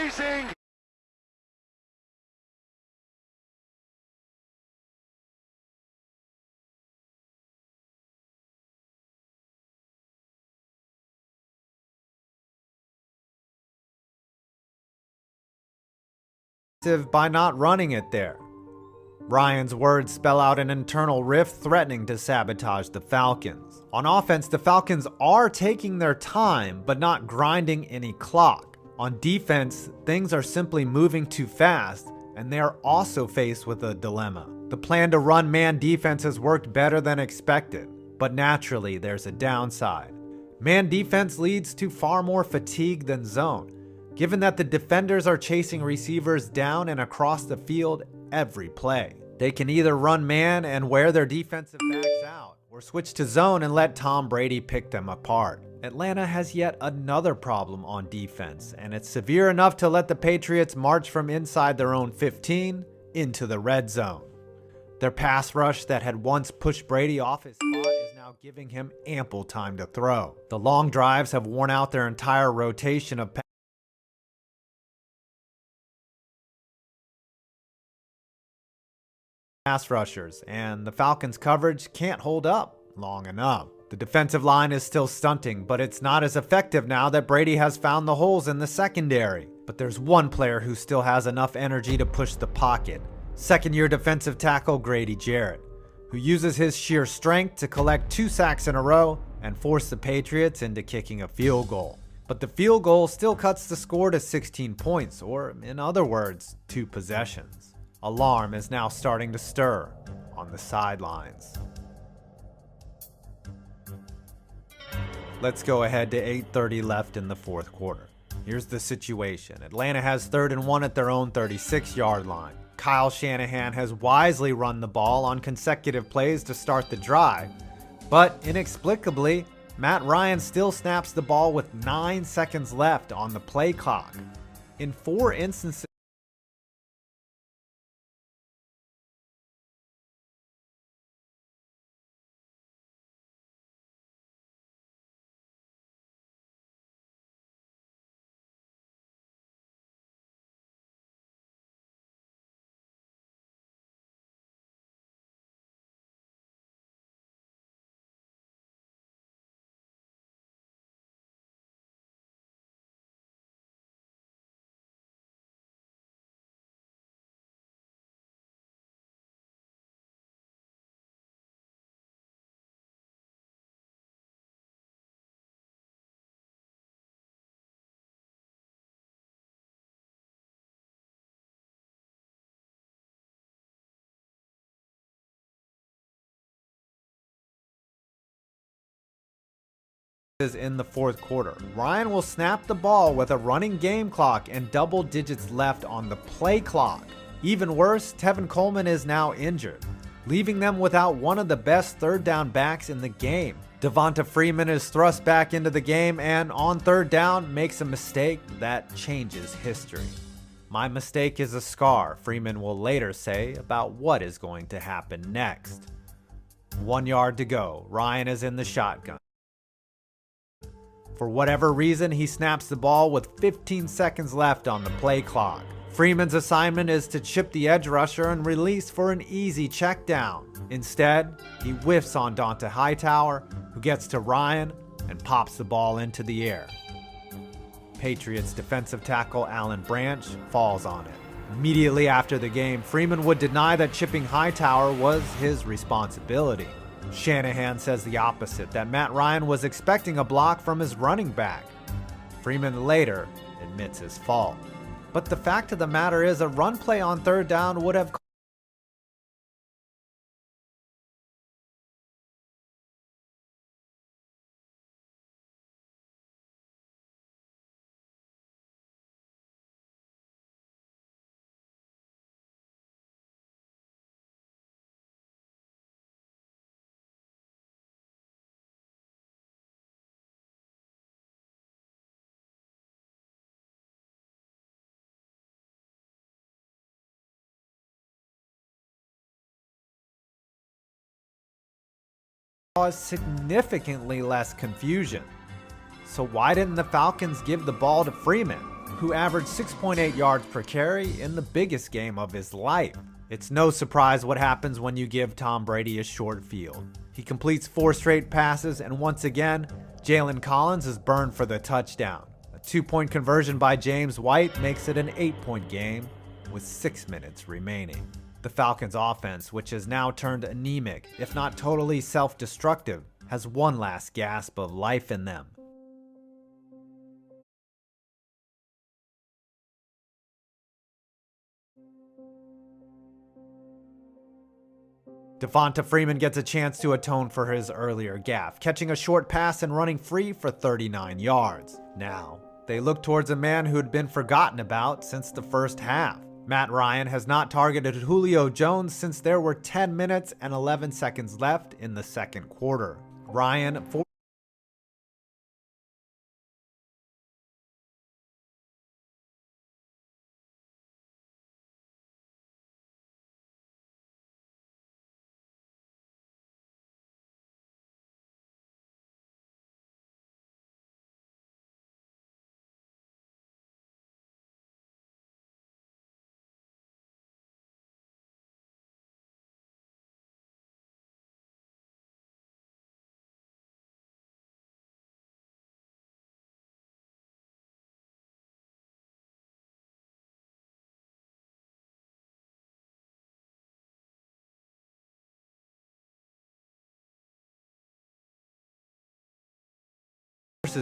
amazing! By not running it there. Ryan's words spell out an internal rift threatening to sabotage the Falcons. On offense, the Falcons are taking their time, but not grinding any clock. On defense, things are simply moving too fast, and they are also faced with a dilemma. The plan to run man defense has worked better than expected, but naturally there's a downside. Man defense leads to far more fatigue than zone, given that the defenders are chasing receivers down and across the field every play. They can either run man and wear their defensive backs out, or switch to zone and let Tom Brady pick them apart. Atlanta has yet another problem on defense, and it's severe enough to let the Patriots march from inside their own 15 into the red zone. Their pass rush that had once pushed Brady off his spot is now giving him ample time to throw. The long drives have worn out their entire rotation of pass rushers, and the Falcons' coverage can't hold up long enough. The defensive line is still stunting, but it's not as effective now that Brady has found the holes in the secondary. But there's one player who still has enough energy to push the pocket. Second-year defensive tackle Grady Jarrett, who uses his sheer strength to collect 2 sacks in a row and force the Patriots into kicking a field goal. But the field goal still cuts the score to 16 points, or in other words, 2 possessions. Alarm is now starting to stir on the sidelines. Let's go ahead to 8:30 left in the fourth quarter. Here's the situation. Atlanta has 3rd and 1 at their own 36-yard line. Kyle Shanahan has wisely run the ball on consecutive plays to start the drive, but inexplicably, Matt Ryan still snaps the ball with 9 seconds left on the play clock. In 4 instances, in the fourth quarter, Ryan will snap the ball with a running game clock and double digits left on the play clock. Even worse, Tevin Coleman is now injured, leaving them without one of the best third down backs in the game. Devonta Freeman is thrust back into the game and on 3rd down makes a mistake that changes history. "My mistake is a scar," Freeman will later say about what is going to happen next. 1 yard to go. Ryan is in the shotgun. For whatever reason, he snaps the ball with 15 seconds left on the play clock. Freeman's assignment is to chip the edge rusher and release for an easy check down. Instead, he whiffs on Dont'a Hightower, who gets to Ryan and pops the ball into the air. Patriots defensive tackle Alan Branch falls on it. Immediately after the game, Freeman would deny that chipping Hightower was his responsibility. Shanahan says the opposite, that Matt Ryan was expecting a block from his running back. Freeman later admits his fault. But the fact of the matter is, a run play on 3rd down would have caused significantly less confusion. So why didn't the Falcons give the ball to Freeman? who averaged 6.8 yards per carry in the biggest game of his life. It's no surprise what happens when you give Tom Brady a short field. He completes 4 straight passes, and once again, Jalen Collins is burned for the touchdown. A 2-point conversion by James White makes it an 8-point game with 6 minutes remaining. The Falcons' offense, which has now turned anemic, if not totally self-destructive, has one last gasp of life in them. Devonta Freeman gets a chance to atone for his earlier gaffe, catching a short pass and running free for 39 yards. Now, they look towards a man who had been forgotten about since the first half. Matt Ryan has not targeted Julio Jones since there were 10 minutes and 11 seconds left in the second quarter. Ryan forces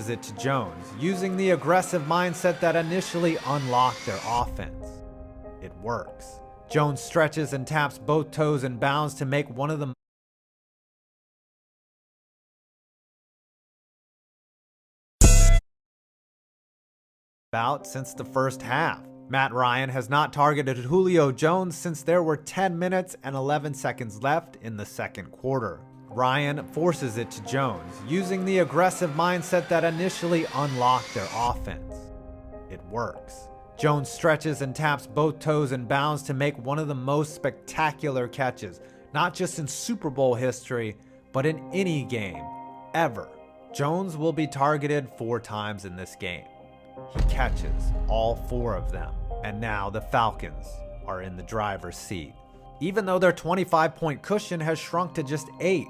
it to Jones, using the aggressive mindset that initially unlocked their offense. It works. Jones stretches and taps both toes in bounds to make one of the since the first half. Matt Ryan has not targeted Julio Jones since there were 10 minutes and 11 seconds left in the second quarter. Ryan forces it to Jones, using the aggressive mindset that initially unlocked their offense. It works. Jones stretches and taps both toes in bounds to make one of the most spectacular catches, not just in Super Bowl history, but in any game, ever. Jones will be targeted 4 times in this game. He catches all 4 of them, and now the Falcons are in the driver's seat. Even though their 25-point cushion has shrunk to just 8,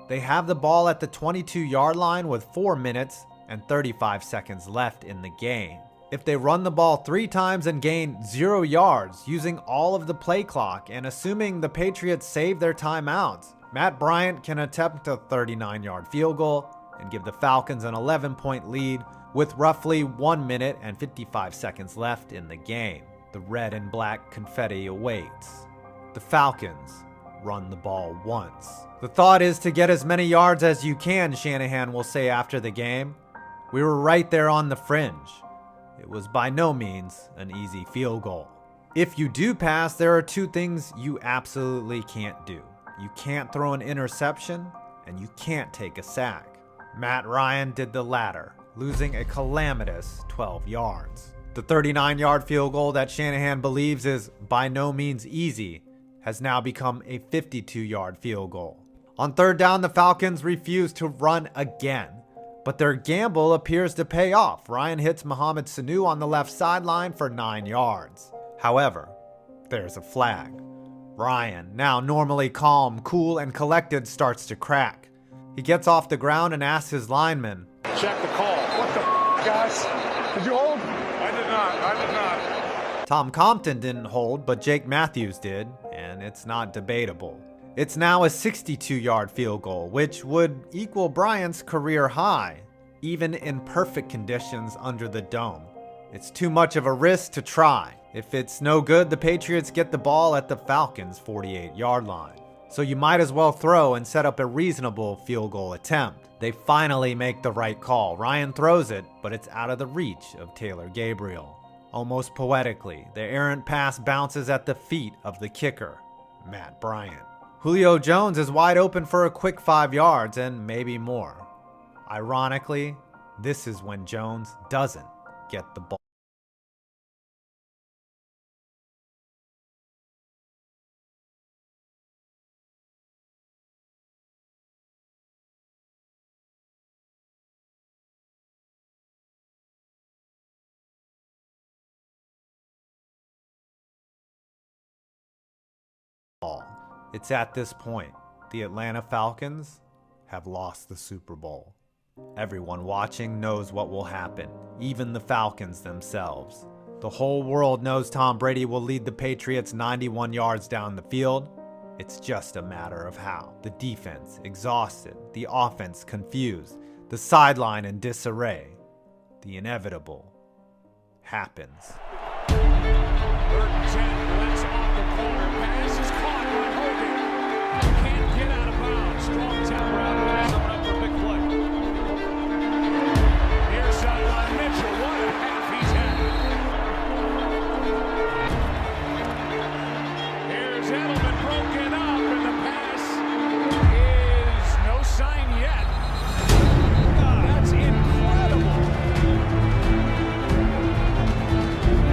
they have the ball at the 22-yard line with 4 minutes and 35 seconds left in the game. If they run the ball 3 times and gain 0 yards using all of the play clock and assuming the Patriots save their timeouts, Matt Bryant can attempt a 39-yard field goal and give the Falcons an 11-point lead with roughly 1 minute and 55 seconds left in the game. The red and black confetti awaits. The Falcons run the ball once. The thought is to get as many yards as you can, Shanahan will say after the game. We were right there on the fringe. It was by no means an easy field goal. If you do pass, there are 2 things you absolutely can't do. You can't throw an interception, and you can't take a sack. Matt Ryan did the latter, losing a calamitous 12 yards. The 39-yard field goal that Shanahan believes is by no means easy has now become a 52-yard field goal. On 3rd down, the Falcons refuse to run again, but their gamble appears to pay off. Ryan hits Mohamed Sanu on the left sideline for 9 yards. However, there's a flag. Ryan, now normally calm, cool, and collected, starts to crack. He gets off the ground and asks his lineman, "Check the call." "What the guys? Did you hold?" I did not. Tom Compton didn't hold, but Jake Matthews did, and it's not debatable. It's now a 62-yard field goal, which would equal Bryant's career high, even in perfect conditions under the dome. It's too much of a risk to try. If it's no good, the Patriots get the ball at the Falcons' 48-yard line. So you might as well throw and set up a reasonable field goal attempt. They finally make the right call. Ryan throws it, but it's out of the reach of Taylor Gabriel. Almost poetically, the errant pass bounces at the feet of the kicker, Matt Bryant. Julio Jones is wide open for a quick 5 yards and maybe more. Ironically, this is when Jones doesn't get the ball. It's at this point the Atlanta Falcons have lost the Super Bowl. Everyone watching knows what will happen, even the Falcons themselves. The whole world knows Tom Brady will lead the Patriots 91 yards down the field. It's just a matter of how. The defense exhausted, the offense confused, the sideline in disarray. The inevitable happens. 3rd and 10, Wentz off the corner. Pass is caught by Hogan. Can't get out of bounds. Strong tackle out of bounds. Coming up for a big play. Near sideline Mitchell. What a half he's had. Here's Edelman broken up, and the pass is no sign yet. That's incredible.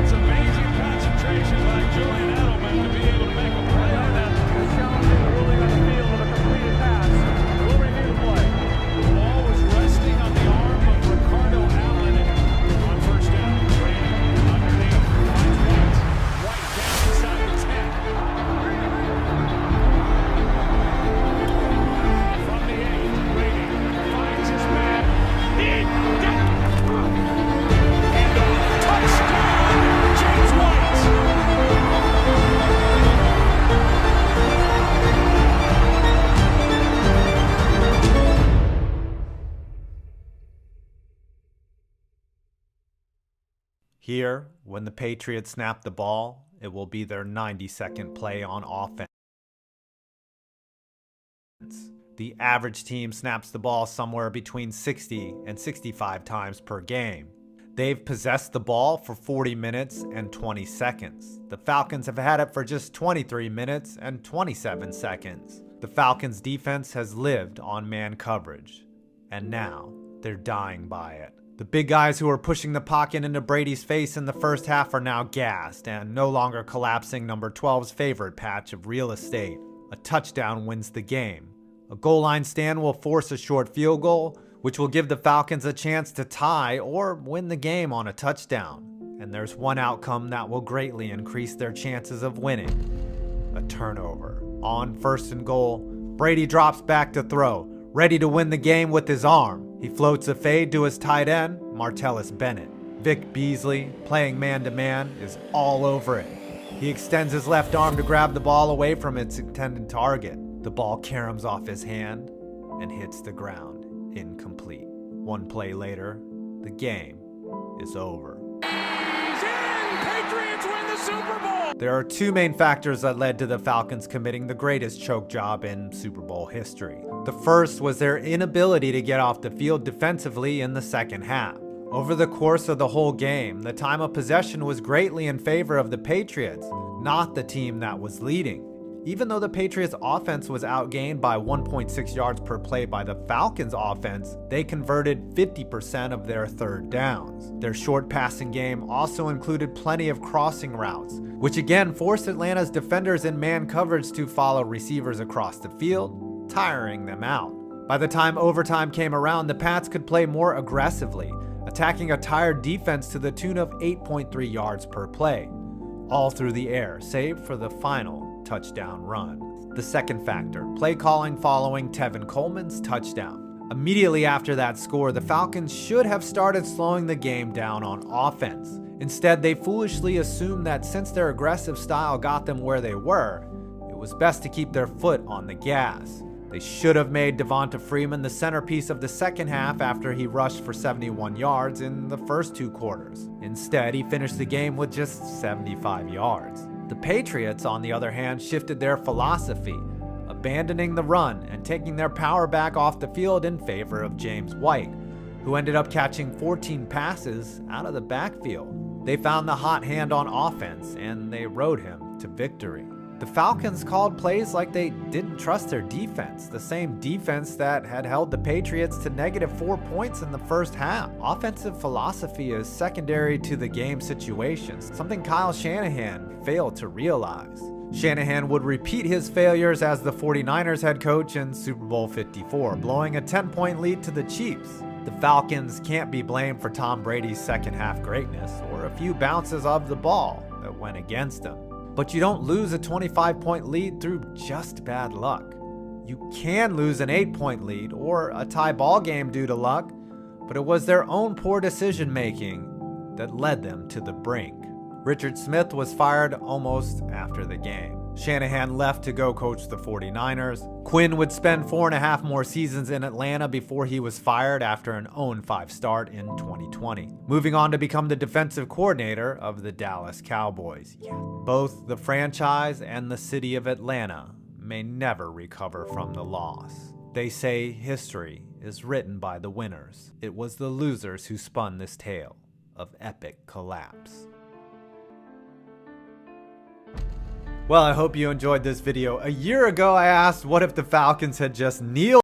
It's amazing concentration by Julian Edelman to be able to make a play on that. The challenging ruling on the field with a completed pass. We'll review the play. The ball was resting on the arm of Ricardo Allen on 1st down. Brady underneath. Finds White. White down inside the 10. From the 8, Brady finds his man. Touchdown, James White. Here, when the Patriots snap the ball, it will be their 92nd play on offense. The average team snaps the ball somewhere between 60 and 65 times per game. They've possessed the ball for 40 minutes and 20 seconds. The Falcons have had it for just 23 minutes and 27 seconds. The Falcons' defense has lived on man coverage, and now they're dying by it. The big guys who were pushing the pocket into Brady's face in the first half are now gassed and no longer collapsing number 12's favorite patch of real estate. A touchdown wins the game. A goal line stand will force a short field goal, which will give the Falcons a chance to tie or win the game on a touchdown. And there's one outcome that will greatly increase their chances of winning: a turnover. On 1st and goal, Brady drops back to throw, ready to win the game with his arm. He floats a fade to his tight end, Martellus Bennett. Vic Beasley, playing man-to-man, is all over it. He extends his left arm to grab the ball away from its intended target. The ball caroms off his hand and hits the ground, incomplete. One play later, the game is over. He's in! Patriots win the Super Bowl! There are two main factors that led to the Falcons committing the greatest choke job in Super Bowl history. The first was their inability to get off the field defensively in the second half. Over the course of the whole game, the time of possession was greatly in favor of the Patriots, not the team that was leading. Even though the Patriots' offense was outgained by 1.6 yards per play by the Falcons' offense, they converted 50% of their third downs. Their short passing game also included plenty of crossing routes, which again forced Atlanta's defenders in man coverage to follow receivers across the field, tiring them out. By the time overtime came around, the Pats could play more aggressively, attacking a tired defense to the tune of 8.3 yards per play, all through the air, save for the final touchdown run. The second factor, play calling following Tevin Coleman's touchdown. Immediately after that score, the Falcons should have started slowing the game down on offense. Instead, they foolishly assumed that since their aggressive style got them where they were, it was best to keep their foot on the gas. They should have made Devonta Freeman the centerpiece of the second half after he rushed for 71 yards in the first 2 quarters. Instead, he finished the game with just 75 yards. The Patriots, on the other hand, shifted their philosophy, abandoning the run and taking their power back off the field in favor of James White, who ended up catching 14 passes out of the backfield. They found the hot hand on offense, and they rode him to victory. The Falcons called plays like they didn't trust their defense, the same defense that had held the Patriots to -4 points in the first half. Offensive philosophy is secondary to the game situations, something Kyle Shanahan failed to realize. Shanahan would repeat his failures as the 49ers head coach in Super Bowl 54, blowing a 10-point lead to the Chiefs. The Falcons can't be blamed for Tom Brady's second half greatness or a few bounces of the ball that went against him. But you don't lose a 25-point lead through just bad luck. You can lose an 8-point lead or a tie ball game due to luck, but it was their own poor decision making that led them to the brink. Richard Smith was fired almost after the game. Shanahan left to go coach the 49ers. Quinn would spend 4.5 more seasons in Atlanta before he was fired after an 0-5 start in 2020, moving on to become the defensive coordinator of the Dallas Cowboys. Yeah. Both the franchise and the city of Atlanta may never recover from the loss. They say history is written by the winners. It was the losers who spun this tale of epic collapse. Well, I hope you enjoyed this video. A year ago, I asked what if the Falcons had just kneeled